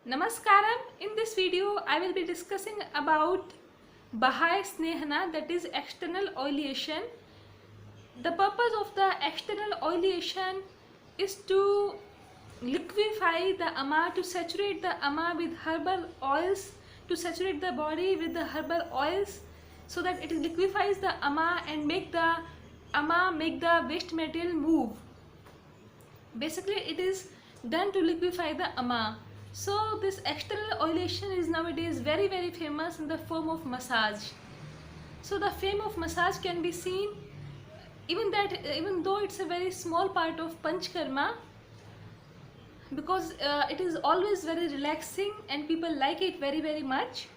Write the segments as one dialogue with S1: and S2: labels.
S1: Namaskaram. In this video, I will be discussing about Bahai Snehana, that is external oleation. The purpose of the external oleation is to liquefy the ama, to saturate the ama with herbal oils, to saturate the body with the herbal oils, so that it liquefies the ama and make the waste material move. Basically, it is done to liquefy the ama. So this external oleation is nowadays very famous in the form of massage. So the fame of massage can be seen, even though it's a very small part of Panchkarma, because it is always very relaxing and people like it very much.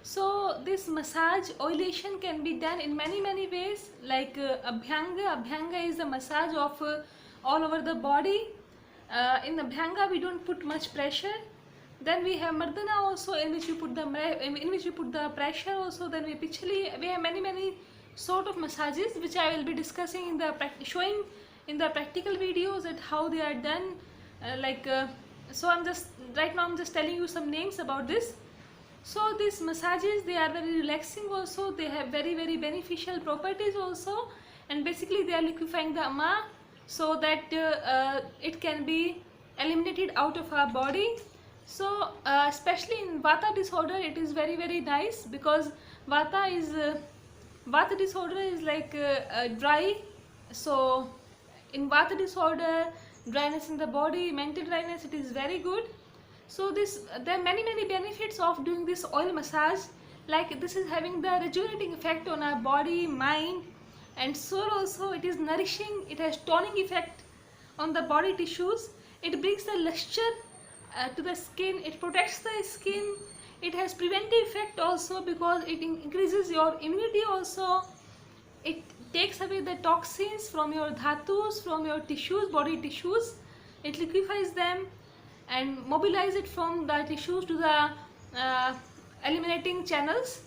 S1: So this massage oleation can be done in many ways, like Abhyanga. Abhyanga is the massage of all over the body. In Abhyanga we don't put much pressure. Then we have Mardana also, in which we put the pressure also. Then we have many sort of massages, which I will be discussing in the showing in the practical videos at how they are done. So I'm just telling you some names about this. So these massages, they are very relaxing also. They have very beneficial properties also, and basically they are liquefying the ama so that it can be eliminated out of our body. So especially in Vata disorder, it is very nice, because Vata disorder is like dry. So in Vata disorder, dryness in the body, mental dryness, it is very good. So there are many benefits of doing this oil massage. Like, this is having the rejuvenating effect on our body, mind and soul also. It is nourishing, it has toning effect on the body tissues. It brings the luster to the skin, it protects the skin. It has preventive effect also, because it increases your immunity also. It takes away the toxins from your dhatus, from your tissues, body tissues. It liquefies them and mobilize it from the tissues to the eliminating channels.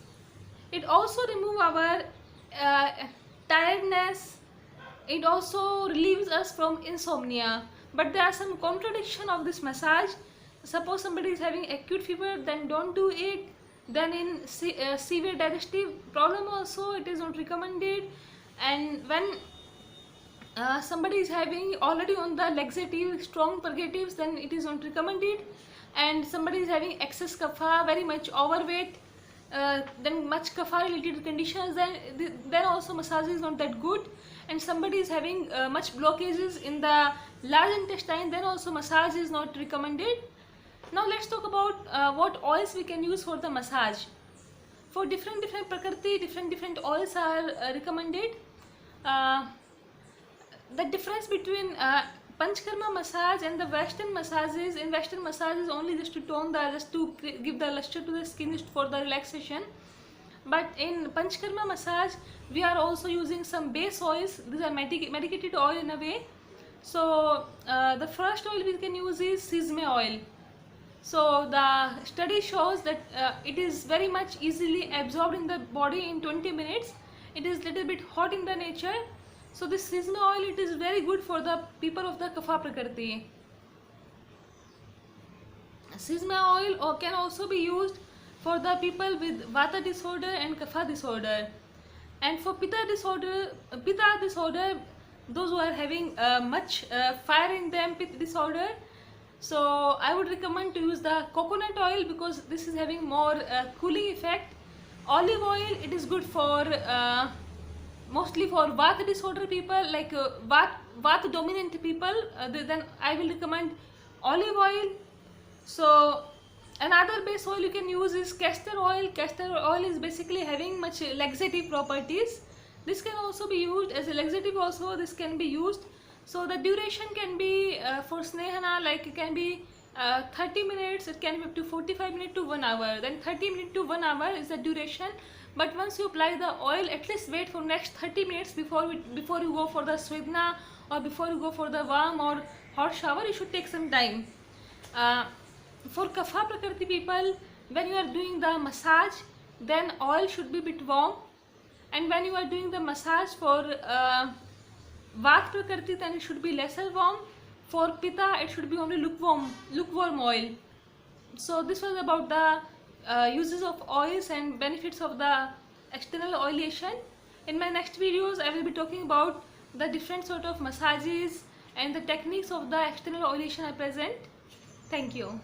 S1: It also removes our tiredness. It also relieves us from insomnia. But there are some contradiction of this massage. Suppose somebody is having acute fever, then don't do it. Then in severe digestive problem also, it is not recommended. And when somebody is having already on the laxative, strong purgatives, then it is not recommended. And somebody is having excess kapha, very much overweight, then much kapha related conditions, then also massage is not that good. And somebody is having much blockages in the large intestine, then also massage is not recommended. Now let's talk about what oils we can use for the massage. For different prakriti, different oils are recommended. The difference between Panchkarma massage and the Western massages, in Western massages only just to give the luster to the skin, just for the relaxation. But in Panchkarma massage, we are also using some base oils. These are medicated oil in a way. So the first oil we can use is sesame oil. So the study shows that it is very much easily absorbed in the body in 20 minutes. It is little bit hot in the nature. So this sesame oil, it is very good for the people of the kapha prakriti. Sesame oil can also be used for the people with vata disorder and kapha disorder. And for pitta disorder, those who are having much fire in them, pitta disorder, so I would recommend to use the coconut oil, because this is having more cooling effect. Olive oil, it is good for mostly for Vata disorder people, like Vata dominant people. Then I will recommend olive oil. So another base oil you can use is castor oil. Castor oil is basically having much laxative properties. This can also be used as a laxative also. This can be used. So the duration can be for Snehana, like it can be 30 minutes, it can be up to 45 minutes to 1 hour. Then 30 minutes to 1 hour is the duration. But once you apply the oil, at least wait for next 30 minutes before you go for the Svedna, or before you go for the warm or hot shower. You should take some time. For kapha prakriti people, when you are doing the massage, then oil should be a bit warm. And when you are doing the massage for Vata prakriti, then it should be lesser warm. For pitta, it should be only lukewarm oil. So this was about the uses of oils and benefits of the external oleation. In my next videos I will be talking about the different sort of massages and the techniques of the external oleation I present. Thank you.